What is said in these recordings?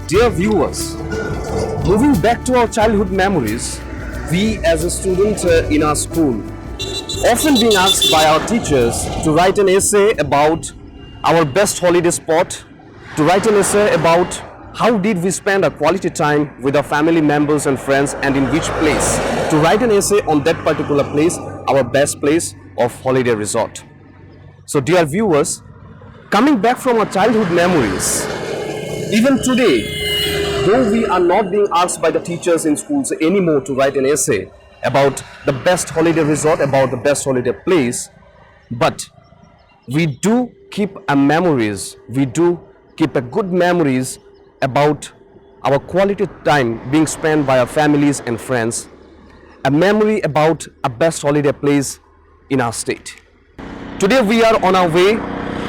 Dear viewers, moving back to our childhood memories, we as a student in our school often being asked by our teachers to write an essay about our best holiday spot, to write an essay about how did we spend a quality time with our family members and friends and in which place, to write an essay on that particular place, our best place of holiday resort. So dear viewers, coming back from our childhood memories, even today, though we are not being asked by the teachers in schools anymore to write an essay about the best holiday resort, about the best holiday place, but we do keep a memories, we do keep a good memories about our quality time being spent by our families and friends, a memory about a best holiday place in our state. Today we are on our way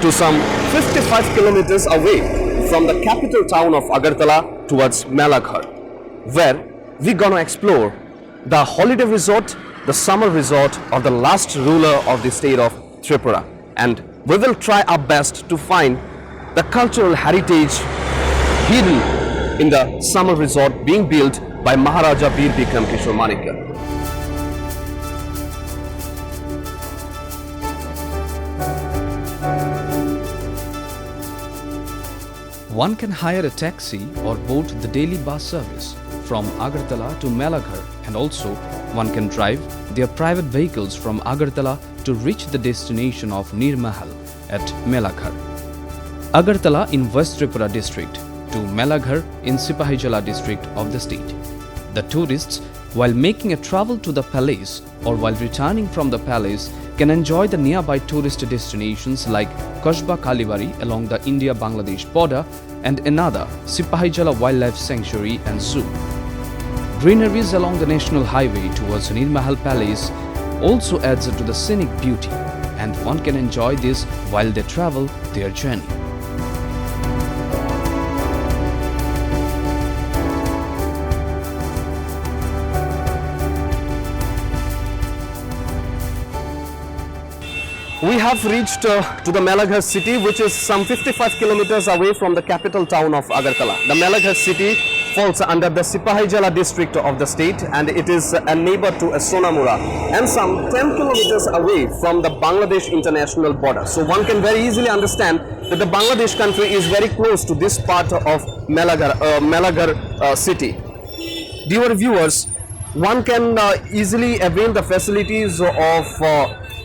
to some 55 kilometers away from the capital town of Agartala towards Melaghar, where we're gonna explore the holiday resort, the summer resort of the last ruler of the state of Tripura. And we will try our best to find the cultural heritage hidden in the summer resort being built by Maharaja Bir Bikram Kishore Manikya. One can hire a taxi or boat the daily bus service from Agartala to Melaghar, and also one can drive their private vehicles from Agartala to reach the destination of Nir Mahal at Melaghar. Agartala in West Tripura district to Melaghar in Sipahijala district of the state. The tourists, while making a travel to the palace or while returning from the palace, can enjoy the nearby tourist destinations like Kasba Kalibari along the India-Bangladesh border and another Sipahijala Wildlife Sanctuary and Zoo. Greeneries along the national highway towards Nir Mahal Palace also adds to the scenic beauty, and one can enjoy this while they travel their journey. We have reached to the Melaghar city, which is some 55 kilometers away from the capital town of Agartala. The Melaghar city falls under the Sipahijala district of the state, and it is a neighbor to Sonamura and some 10 kilometers away from the Bangladesh international border. So one can very easily understand that the Bangladesh country is very close to this part of Melaghar city. Dear viewers, one can easily avail the facilities of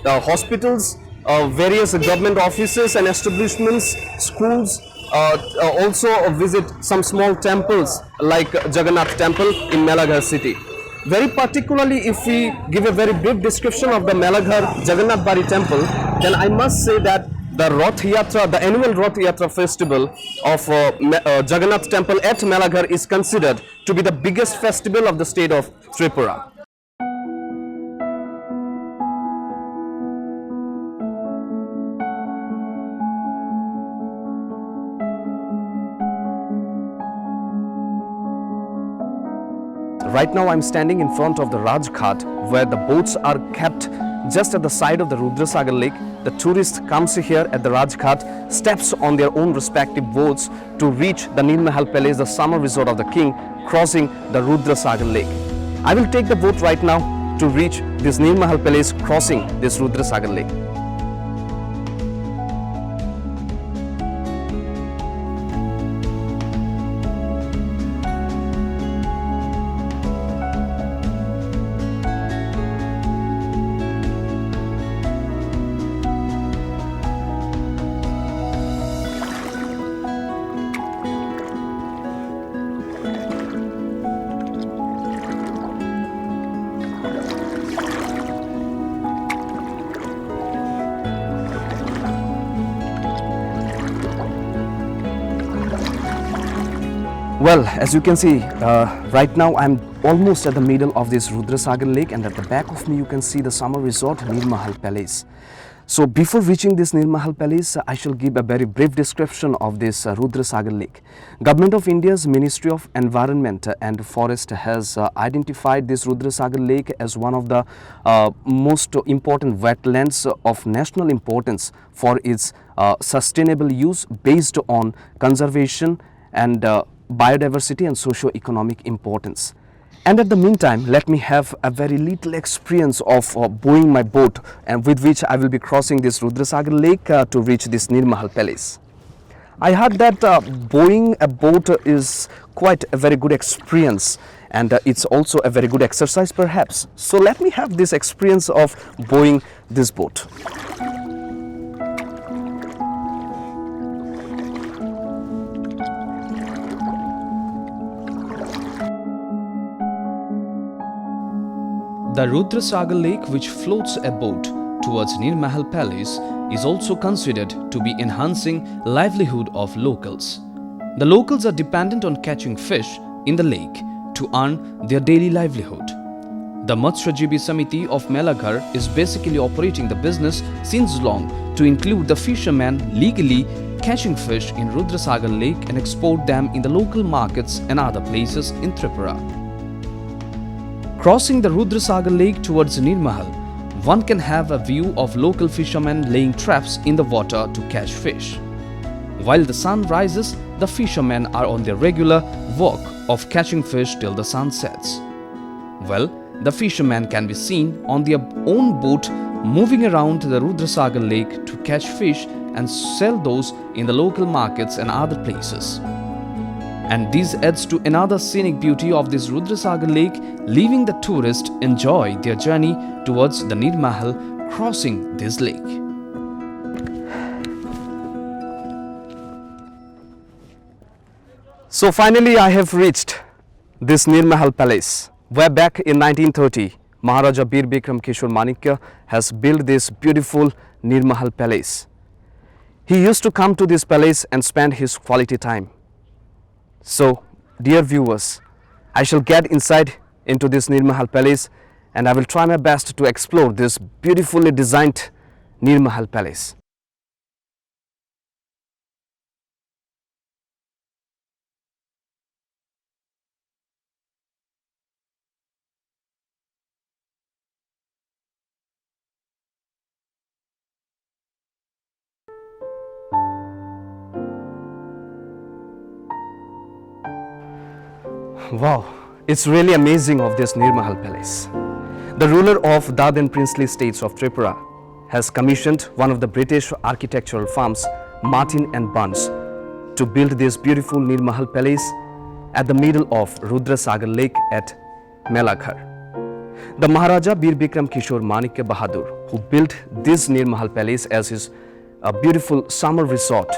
the hospitals, various government offices and establishments, schools, also visit some small temples like Jagannath Temple in Melaghar city. Very particularly, if we give a very brief description of the Melaghar Jagannath Bari Temple, then I must say that the Rath Yatra, the annual Rath Yatra festival of Jagannath Temple at Melaghar is considered to be the biggest festival of the state of Tripura. Right now I'm standing in front of the Rajghat, where the boats are kept just at the side of the Rudrasagar lake. The tourist comes here at the Rajghat, steps on their own respective boats to reach the Nir Mahal Palace, the summer resort of the king, crossing the Rudrasagar lake. I will take the boat right now to reach this Nir Mahal Palace, crossing this Rudrasagar lake. Well, as you can see, right now I'm almost at the middle of this Rudrasagar lake, and at the back of me you can see the summer resort Nir Mahal Palace. So before reaching this Nir Mahal Palace, I shall give a very brief description of this Rudrasagar lake. Government of India's Ministry of Environment and Forest has identified this Rudrasagar lake as one of the most important wetlands of national importance for its sustainable use based on conservation and biodiversity and socio-economic importance. And at the meantime, let me have a very little experience of bowing my boat, and with which I will be crossing this Rudrasagar lake to reach this Nir Mahal Palace. I heard that bowing a boat is quite a very good experience, and it's also a very good exercise perhaps. So let me have this experience of bowing this boat. The Rudrasagar lake, which floats a boat towards Nir Mahal Palace, is also considered to be enhancing livelihood of locals. The locals are dependent on catching fish in the lake to earn their daily livelihood. The Matsyajeebi Samiti of Melaghar is basically operating the business since long to include the fishermen legally catching fish in Rudrasagar lake and export them in the local markets and other places in Tripura. Crossing the Rudrasagar lake towards Nir Mahal, one can have a view of local fishermen laying traps in the water to catch fish. While the sun rises, the fishermen are on their regular walk of catching fish till the sun sets. Well, the fishermen can be seen on their own boat moving around the Rudrasagar lake to catch fish and sell those in the local markets and other places. And this adds to another scenic beauty of this Rudrasagar lake, leaving the tourists enjoy their journey towards the Nir Mahal crossing this lake. So finally I have reached this Nir Mahal Palace, where back in 1930 Maharaja Bir Bikram Kishore Manikya has built this beautiful Nir Mahal Palace. He used to come to this palace and spend his quality time. So, dear viewers, I shall get inside into this Nir Mahal Palace, and I will try my best to explore this beautifully designed Nir Mahal Palace. Wow, it's really amazing of this Nir Mahal Palace. The ruler of Dad and Princely States of Tripura has commissioned one of the British architectural firms, Martin and Bunce, to build this beautiful Nir Mahal Palace at the middle of Rudrasagar Lake at Melaghar. The Maharaja Bir Bikram Kishore Manikya Bahadur, who built this Nir Mahal Palace as his beautiful summer resort,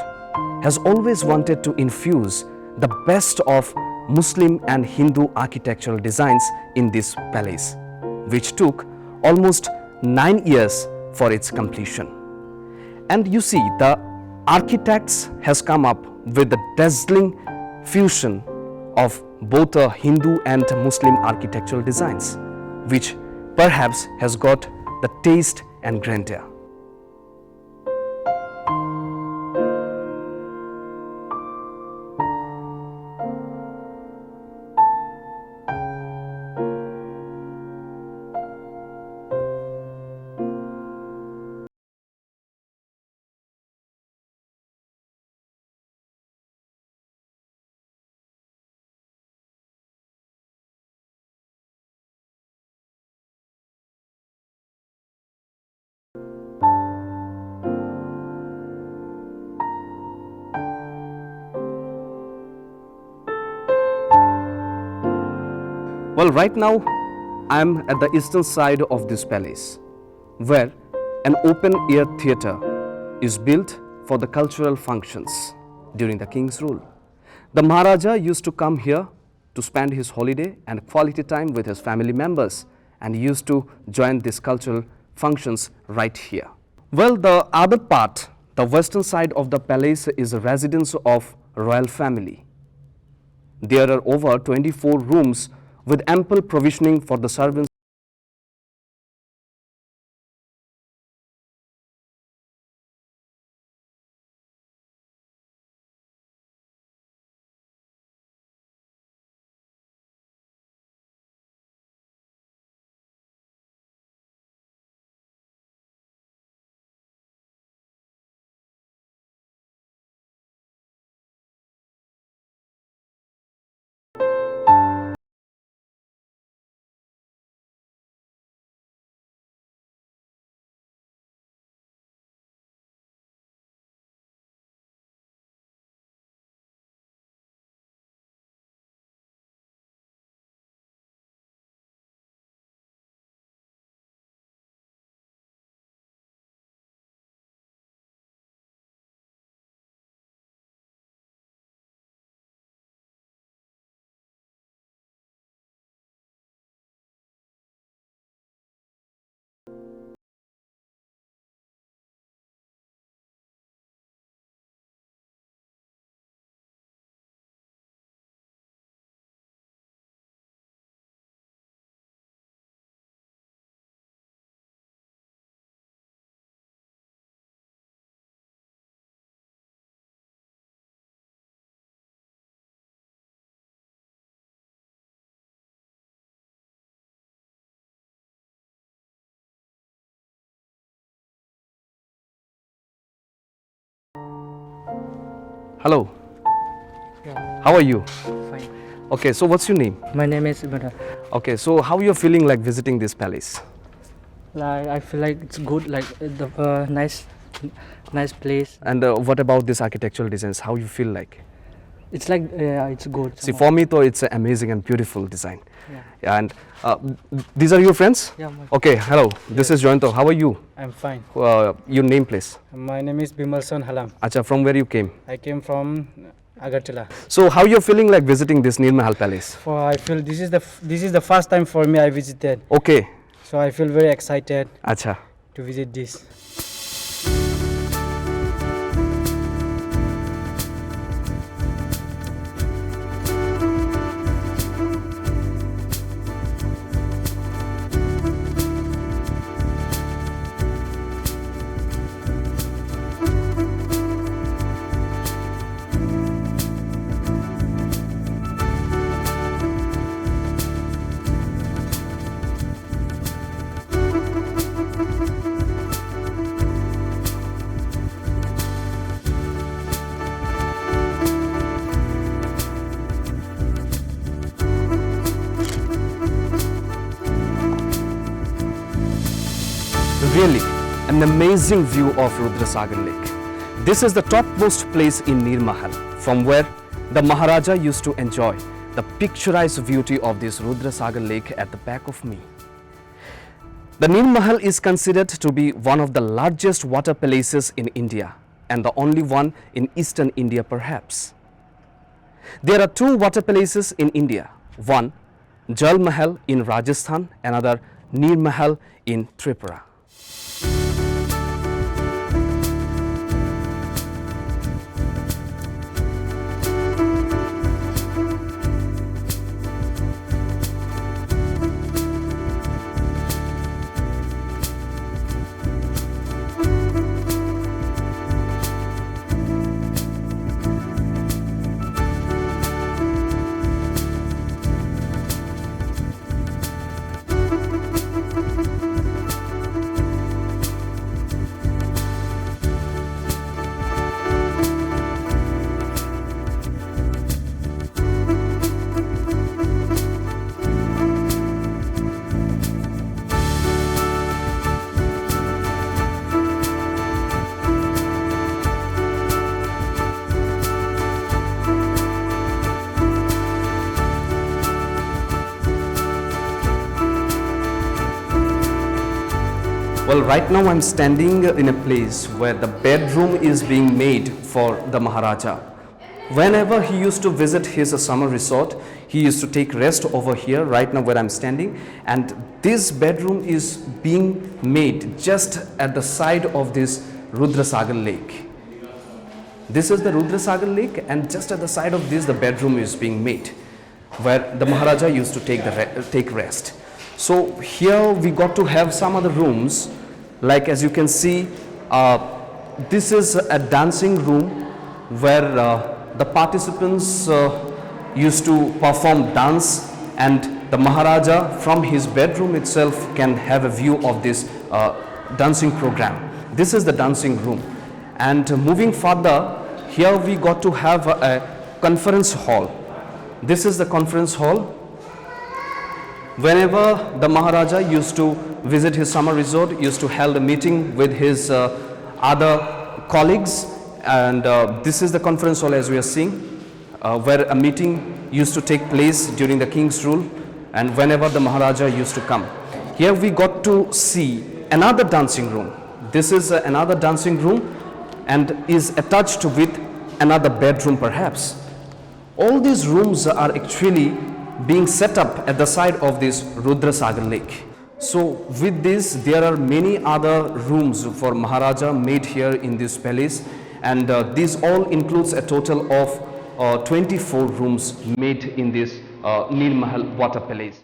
has always wanted to infuse the best of Muslim and Hindu architectural designs in this palace, which took almost 9 years for its completion. And you see, the architects has come up with the dazzling fusion of both Hindu and Muslim architectural designs, which perhaps has got the taste and grandeur. Well, right now I am at the eastern side of this palace, where an open-air theatre is built for the cultural functions during the king's rule. The Maharaja used to come here to spend his holiday and quality time with his family members, and he used to join these cultural functions right here. Well, the other part, the western side of the palace, is a residence of royal family. There are over 24 rooms with ample provisioning for the servants. Hello. Yeah, How are you? fine. Okay, so what's your name? My name is Imran. Okay, so how you're feeling like visiting this palace? Like I feel like it's good, like the nice place. And what about this architectural designs? How you feel like? It's like it's good. See, for me, though, it's an amazing and beautiful design. Yeah. And these are your friends? Yeah. Okay, hello. This is Joyanto. How are you? I'm fine. Your name, please. My name is Bimalson Halam. Acha, from where you came? I came from Agartala. So, how you're feeling like visiting this Nir Mahal Palace? For I feel this is the first time for me I visited. Okay. So I feel very excited Acha. to visit this. Really, an amazing view of Rudrasagar Lake. This is the topmost place in Nir Mahal, from where the Maharaja used to enjoy the picturesque beauty of this Rudrasagar Lake at the back of me. The Nir Mahal is considered to be one of the largest water palaces in India and the only one in eastern India perhaps. There are two water palaces in India, one Jal Mahal in Rajasthan, another Nir Mahal in Tripura. Well, right now I'm standing in a place where the bedroom is being made for the Maharaja. Whenever he used to visit his summer resort, he used to take rest over here, right now where I'm standing. And this bedroom is being made just at the side of this Rudrasagar Lake. This is the Rudrasagar Lake, and just at the side of this, the bedroom is being made, where the Maharaja used to take rest. So here we got to have some other rooms, like as you can see, this is a dancing room where the participants used to perform dance, and the Maharaja from his bedroom itself can have a view of this dancing program. This is the dancing room. And moving further, here we got to have a conference hall. This is the conference hall. Whenever the Maharaja used to visit his summer resort, used to hold a meeting with his other colleagues, and this is the conference hall as we are seeing, where a meeting used to take place during the king's rule, and whenever the Maharaja used to come. Here we got to see another dancing room. This is another dancing room and is attached with another bedroom perhaps. All these rooms are actually being set up at the side of this Rudrasagar Lake. So with this, there are many other rooms for Maharaja made here in this palace, and this all includes a total of 24 rooms made in this Nir Mahal water palace.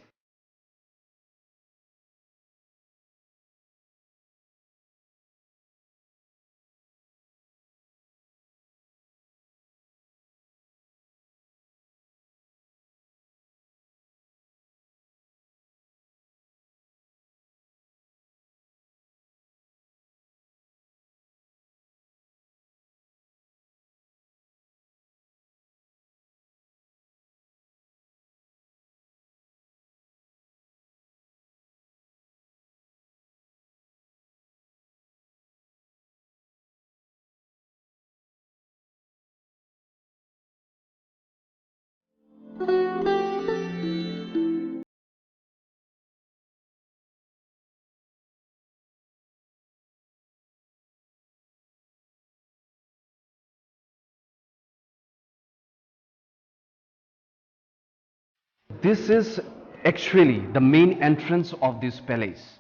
This is actually the main entrance of this palace,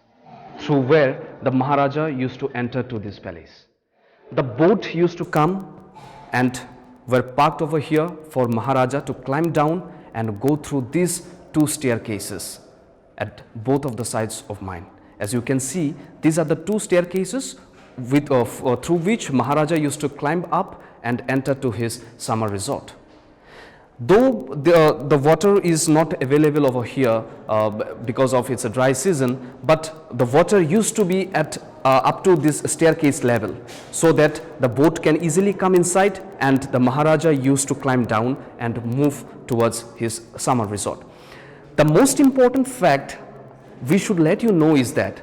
through where the Maharaja used to enter to this palace. The boat used to come and were parked over here for Maharaja to climb down and go through these two staircases at both of the sides of mine. As you can see, these are the two staircases through which Maharaja used to climb up and enter to his summer resort. Though the water is not available over here because of it's a dry season, but the water used to be at up to this staircase level, so that the boat can easily come inside and the Maharaja used to climb down and move towards his summer resort. The most important fact we should let you know is that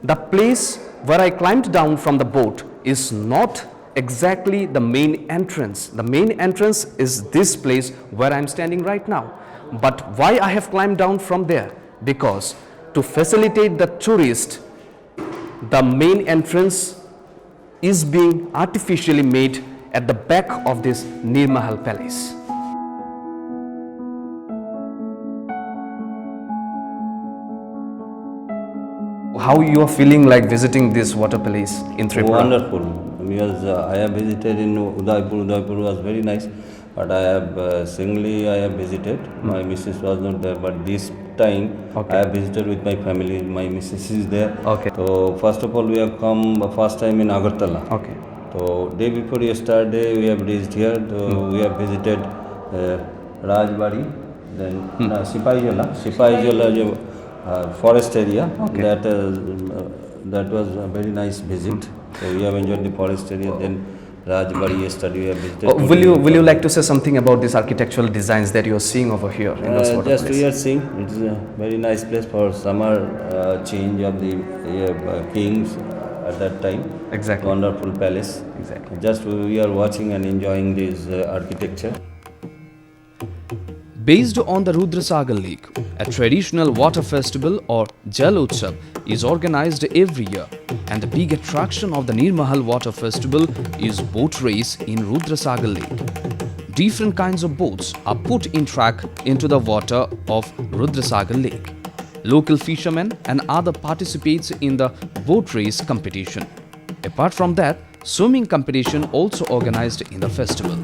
the place where I climbed down from the boat is not exactly the main entrance. The main entrance is this place where I am standing right now. But why I have climbed down from there? Because to facilitate the tourist, the main entrance is being artificially made at the back of this Nir Mahal Palace. How you are feeling like visiting this water palace in Tripura? Wonderful, because I have visited in Udaipur. Udaipur was very nice, but I have singly I have visited. My missus was not there, but this time I have visited with my family. My missus is there. Okay. So first of all, we have come first time in Agartala. Okay. So day before yesterday, we have reached here. So we have visited Rajbari, then Sipahijola. Forest area. Okay. That was a very nice visit. So we have enjoyed the forest area. Then Rajbari yesterday we have visited. Will you like to say something about these architectural designs that you are seeing over here in this water just place? we are seeing it is a very nice place for summer change of the kings at that time. Exactly. Wonderful palace. Exactly. Just we are watching and enjoying this architecture. Based on the Rudrasagar Lake, a traditional water festival or Jal Utsav is organized every year, and the big attraction of the Nir Mahal Water Festival is boat race in Rudrasagar Lake. Different kinds of boats are put in track into the water of Rudrasagar Lake. Local fishermen and other participates in the boat race competition. Apart from that, swimming competition also organized in the festival.